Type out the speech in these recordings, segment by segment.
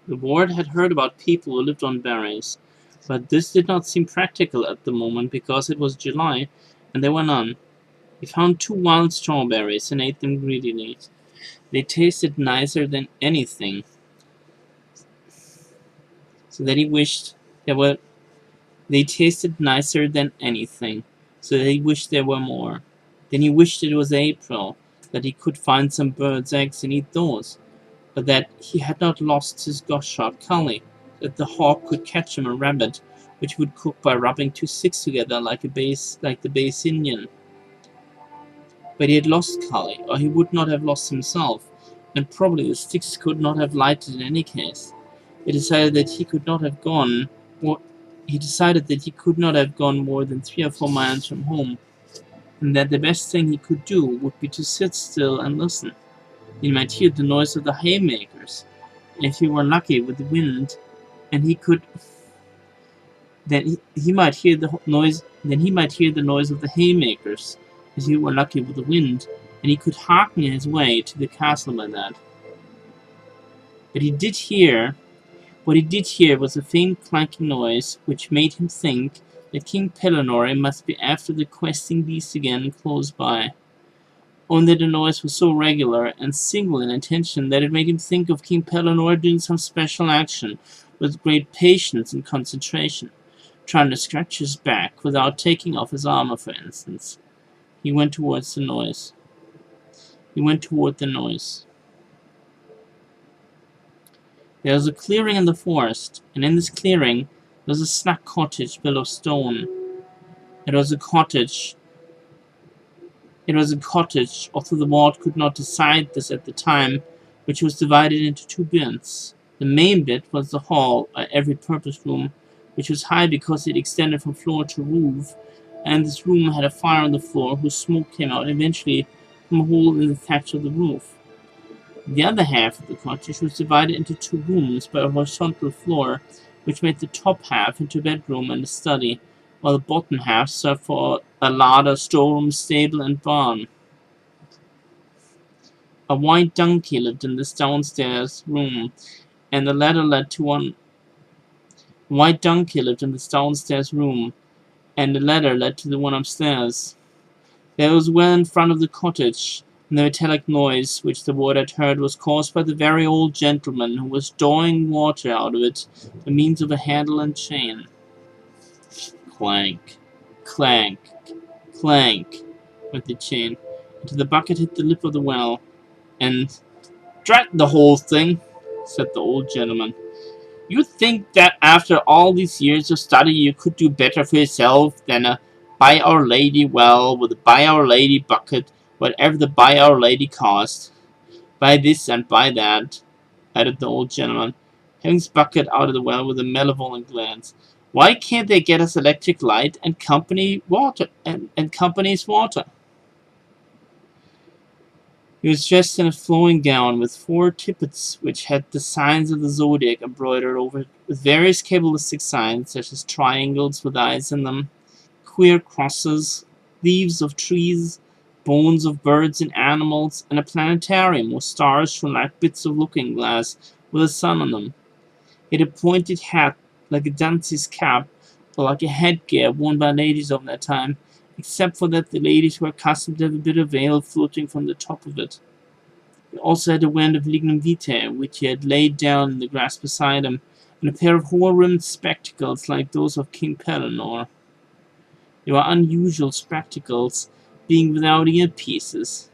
The ward had heard about people who lived on berries, but this did not seem practical at the moment because it was July and there were none. He found 2 wild strawberries and ate them greedily. They tasted nicer than anything, so that he wished there were they tasted nicer than anything, so that he wished there were more. Then he wished it was April, that he could find some birds' eggs and eat those, but that he had not lost his goshawk Cully, that the hawk could catch him a rabbit, which would cook by rubbing 2 sticks together like the base Indian. But he had lost Cully, or he would not have lost himself, and probably the sticks could not have lighted in any case. He decided that he could not have gone more, he decided that he could not have gone more than 3 or 4 miles from home, and that the best thing he could do would be to sit still and listen. He might hear the noise of the haymakers, and if he were lucky with the wind, and he could then he might hear the noise then he might hear the noise of the haymakers, if he were lucky with the wind, and he could harken his way to the castle by that. But he did hear What he did hear was a faint clanking noise, which made him think that King Pellinore must be after the questing beast again close by. Only the noise was so regular and single in intention that it made him think of King Pellinore doing some special action with great patience and concentration, trying to scratch his back without taking off his armor, for instance. He went towards the noise. He went toward the noise. There was a clearing in the forest, and in this clearing was a snug cottage built of stone. It was a cottage. It was a cottage, although the ward could not decide this at the time, which was divided into 2 bits. The main bit was the hall, or every-purpose room, which was high because it extended from floor to roof, and this room had a fire on the floor whose smoke came out eventually from a hole in the thatch of the roof. The other half of the cottage was divided into 2 rooms by a horizontal floor, which made the top half into a bedroom and a study, while the bottom half served for a larder, storeroom, stable, and barn. A white donkey lived in this downstairs room, and the ladder led to one. White donkey lived in this downstairs room, and the ladder led to the one upstairs. There was a well in front of the cottage, and the metallic noise which the ward had heard was caused by the very old gentleman who was drawing water out of it by means of a handle and chain. Clank, clank, clank went the chain, until the bucket hit the lip of the well, and "Drat the whole thing," said the old gentleman. "You think that after all these years of study you could do better for yourself than a By Our Lady well with a By Our Lady bucket, whatever the By Our Lady cost. Buy this and buy that," added the old gentleman, having his bucket out of the well with a malevolent glance. "Why can't they get us electric light and company's water?" He was dressed in a flowing gown with 4 tippets which had the signs of the zodiac embroidered over it, with various cabalistic signs, such as triangles with eyes in them, queer crosses, leaves of trees, bones of birds and animals, and a planetarium where stars shone like bits of looking-glass with a sun on them. He had a pointed hat like a dunce's cap, or like a headgear worn by ladies of that time, except for that the ladies were accustomed to have a bit of veil floating from the top of it. He also had a wand of lignum vitae, which he had laid down in the grass beside him, and a pair of horn-rimmed spectacles like those of King Pellinore. They were unusual spectacles, being without earpieces,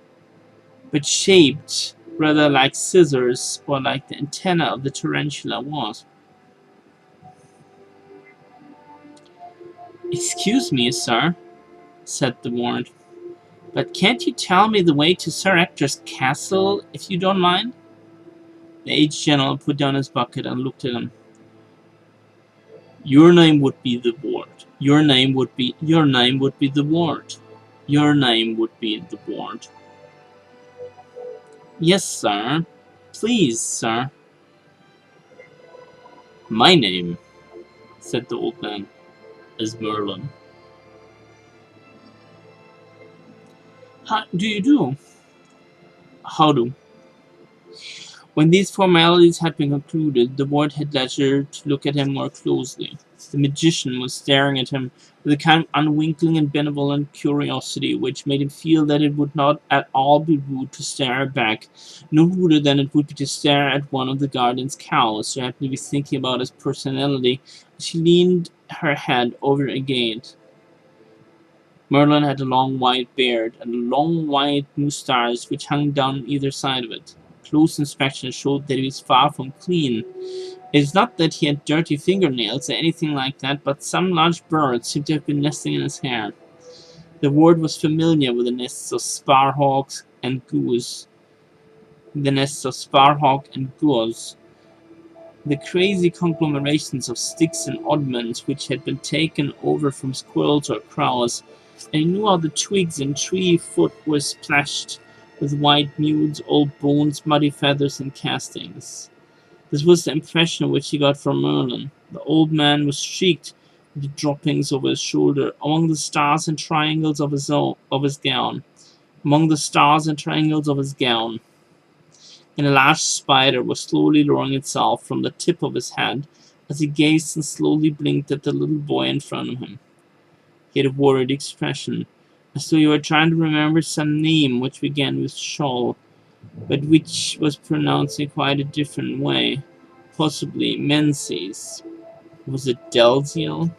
but shaped rather like scissors, or like the antenna of the tarantula was. "Excuse me, sir," said the ward, "but can't you tell me the way to Sir Ector's castle, if you don't mind?" The aged general put down his bucket and looked at him. "Your name would be the ward. Your name would be the ward. Your name would be the ward." "Yes, sir. Please, sir." "My name," said the old man, "is Merlin." "How do you do?" "How do?" When these formalities had been concluded, the ward had leisure to look at him more closely. The magician was staring at him with a kind of unwinking and benevolent curiosity which made him feel that it would not at all be rude to stare back, no ruder than it would be to stare at one of the garden's cows who happened to be thinking about his personality as she leaned her head over a gate. Merlin had a long white beard, and long white moustache which hung down either side of it. Close inspection showed that he was far from clean. It is not that he had dirty fingernails or anything like that, but some large birds seemed to have been nesting in his hair. The ward was familiar with the nests of sparhawk and goose, the crazy conglomerations of sticks and oddments which had been taken over from squirrels or crows, and he knew how the twigs and tree foot were splashed with white newts, old bones, muddy feathers, and castings. This was the impression which he got from Merlin. The old man was streaked with the droppings over his shoulder, among the stars and triangles of his gown. Among the stars and triangles of his gown, and a large spider was slowly lowering itself from the tip of his head as he gazed and slowly blinked at the little boy in front of him. He had a worried expression, as though he were trying to remember some name which began with Shawl, but which was pronounced in quite a different way. Possibly Menzies. Was it Delziel?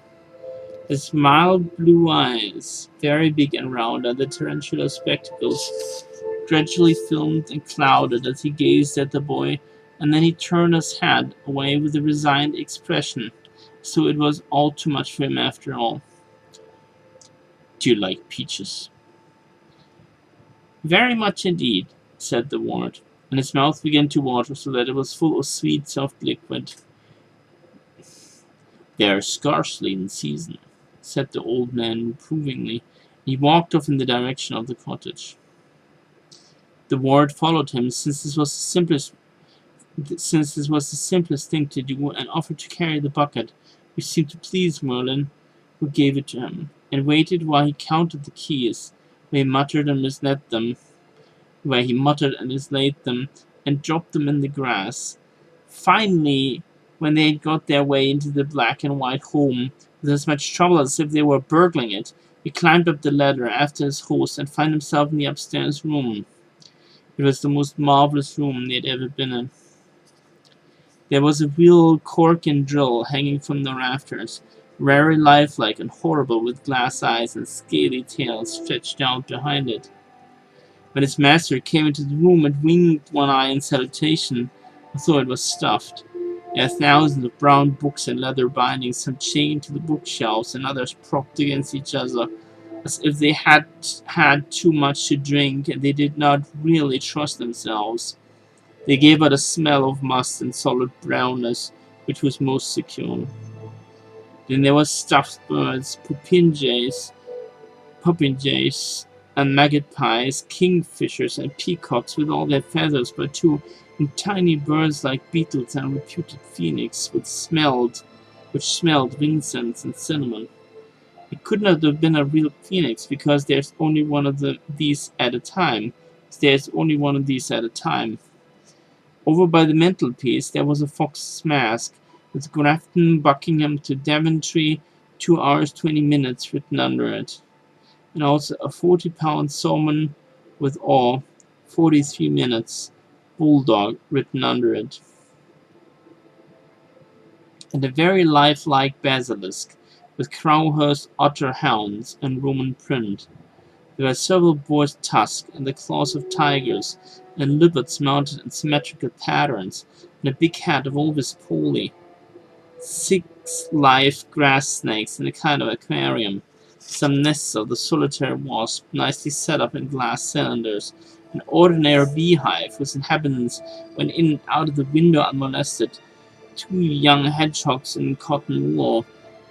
His mild blue eyes, very big and round under tarantula spectacles, gradually filmed and clouded as he gazed at the boy, and then he turned his head away with a resigned expression, so it was all too much for him after all. "Do you like peaches?" "Very much indeed," said the ward, and his mouth began to water so that it was full of sweet soft liquid. "They are scarcely in season," said the old man reprovingly, and he walked off in the direction of the cottage. The ward followed him, since this was the simplest thing to do, and offered to carry the bucket, which seemed to please Merlin, who gave it to him, and waited while he counted the keys, where he muttered and mislaid them, and dropped them in the grass. Finally, when they had got their way into the black and white home, with as much trouble as if they were burgling it, he climbed up the ladder after his host, and found himself in the upstairs room. It was the most marvellous room they had ever been in. There was a real cork and drill hanging from the rafters, very lifelike and horrible, with glass eyes and scaly tails stretched out behind it. When his master came into the room and winked one eye in salutation, although it was stuffed, there were thousands of brown books in leather bindings, some chained to the bookshelves and others propped against each other, as if they had had too much to drink and they did not really trust themselves. They gave out a smell of must and solid brownness, which was most secure. Then there were stuffed birds, popinjays, and magpies, kingfishers, and peacocks with all their feathers but two, and tiny birds like beetles and reputed phoenix, which smelled of incense and cinnamon. It could not have been a real phoenix, because there's only one of these at a time. There's only one of these at a time. Over by the mantelpiece there was a fox's mask, with Grafton, Buckingham to Daventry, 2 hours 20 minutes written under it, and also a 40-pound salmon with awe, 43 minutes, bulldog written under it, and a very lifelike basilisk, with Crowhurst otter hounds and Roman print. There were several boar's tusks, and the claws of tigers, and leopards mounted in symmetrical patterns, and a big hat of Ovis Poli, 6 live grass snakes in a kind of aquarium, some nests of the solitary wasp, nicely set up in glass cylinders, an ordinary beehive whose inhabitants went in and out of the window unmolested, 2 young hedgehogs in cotton wool,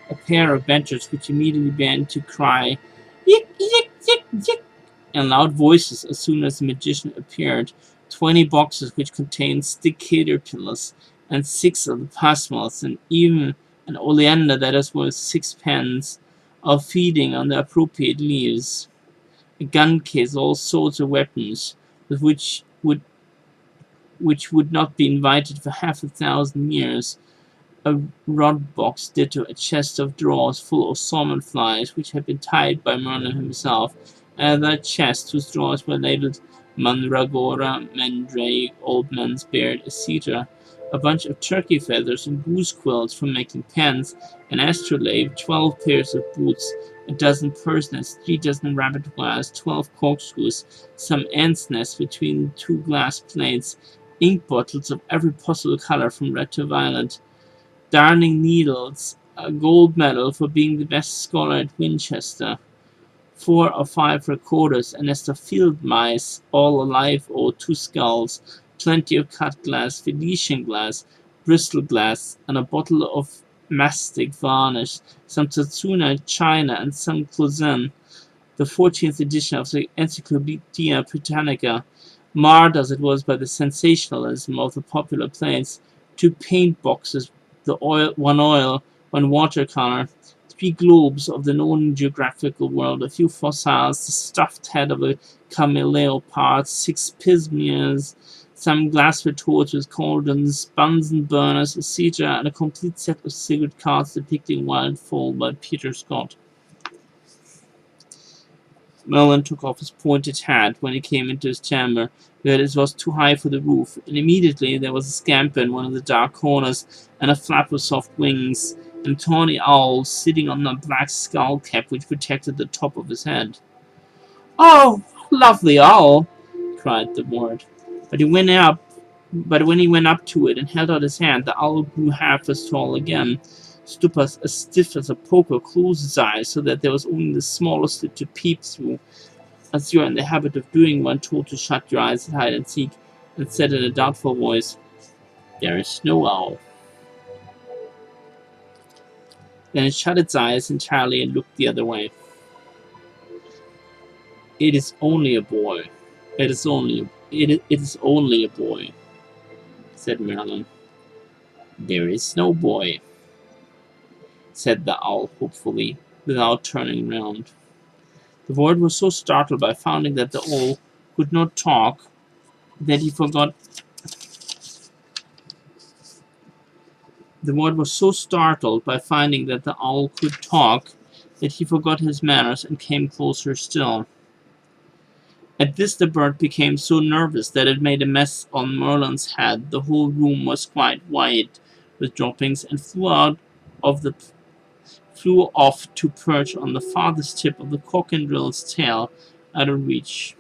a pair of badgers which immediately began to cry "Yick, yick, yick, yick," in loud voices as soon as the magician appeared, 20 boxes which contained stick caterpillars, and 6 of the pasmals, and even an oleander that is worth 6 pence, all feeding on the appropriate leaves, a gun case, all sorts of weapons, with which would which would not be invited for half 1,000 years. A rod box ditto, a chest of drawers full of salmon flies, which had been tied by Merlin himself, another chest whose drawers were labelled Mandragora, Mandrake, Old Man's Beard, etc., a bunch of turkey feathers and goose quills for making pens, an astrolabe, 12 pairs of boots, a dozen purse nets, 3 dozen rabbit wires, 12 corkscrews, some ants' nests between 2 glass plates, ink bottles of every possible colour from red to violet, darning needles, a gold medal for being the best scholar at Winchester, 4 or 5 recorders, a nest of field mice, all alive, or 2 skulls, plenty of cut glass, Venetian glass, Bristol glass, and a bottle of mastic varnish, some Satsuna china, and some Clausen, the 14th edition of the Encyclopaedia Britannica, marred as it was by the sensationalism of the popular plays, 2 paint boxes, one watercolor, 3 globes of the known geographical world, a few fossils, the stuffed head of a camelopards, 6 pismiers, some glass retorts with cauldrons, Bunsen burners, etc., and a complete set of cigarette cards depicting Wild Fall by Peter Scott. Merlin took off his pointed hat when he came into his chamber, but it was too high for the roof, and immediately there was a scamper in one of the dark corners, and a flap of soft wings, and a tawny owl sitting on a black skull cap which protected the top of his head. "Oh, lovely owl!" cried the ward. But he went up but when he went up to it and held out his hand, the owl grew half as tall again, stood as stiff as a poker, closed his eyes so that there was only the smallest slit to peep through, as you are in the habit of doing when told to shut your eyes at hide and seek, and said in a doubtful voice, "There is no owl." Then it shut its eyes entirely and looked the other way. "It is only a boy. It is only a boy," said Merlin. "There is no boy," said the owl hopefully, without turning round. The ward was so startled by finding that the owl could not talk that he forgot The ward was so startled by finding that the owl could talk that he forgot his manners and came closer still. At this the bird became so nervous that it made a mess on Merlin's head. The whole room was quite white with droppings, and flew off to perch on the farthest tip of the cock-and-rill's tail, out of reach.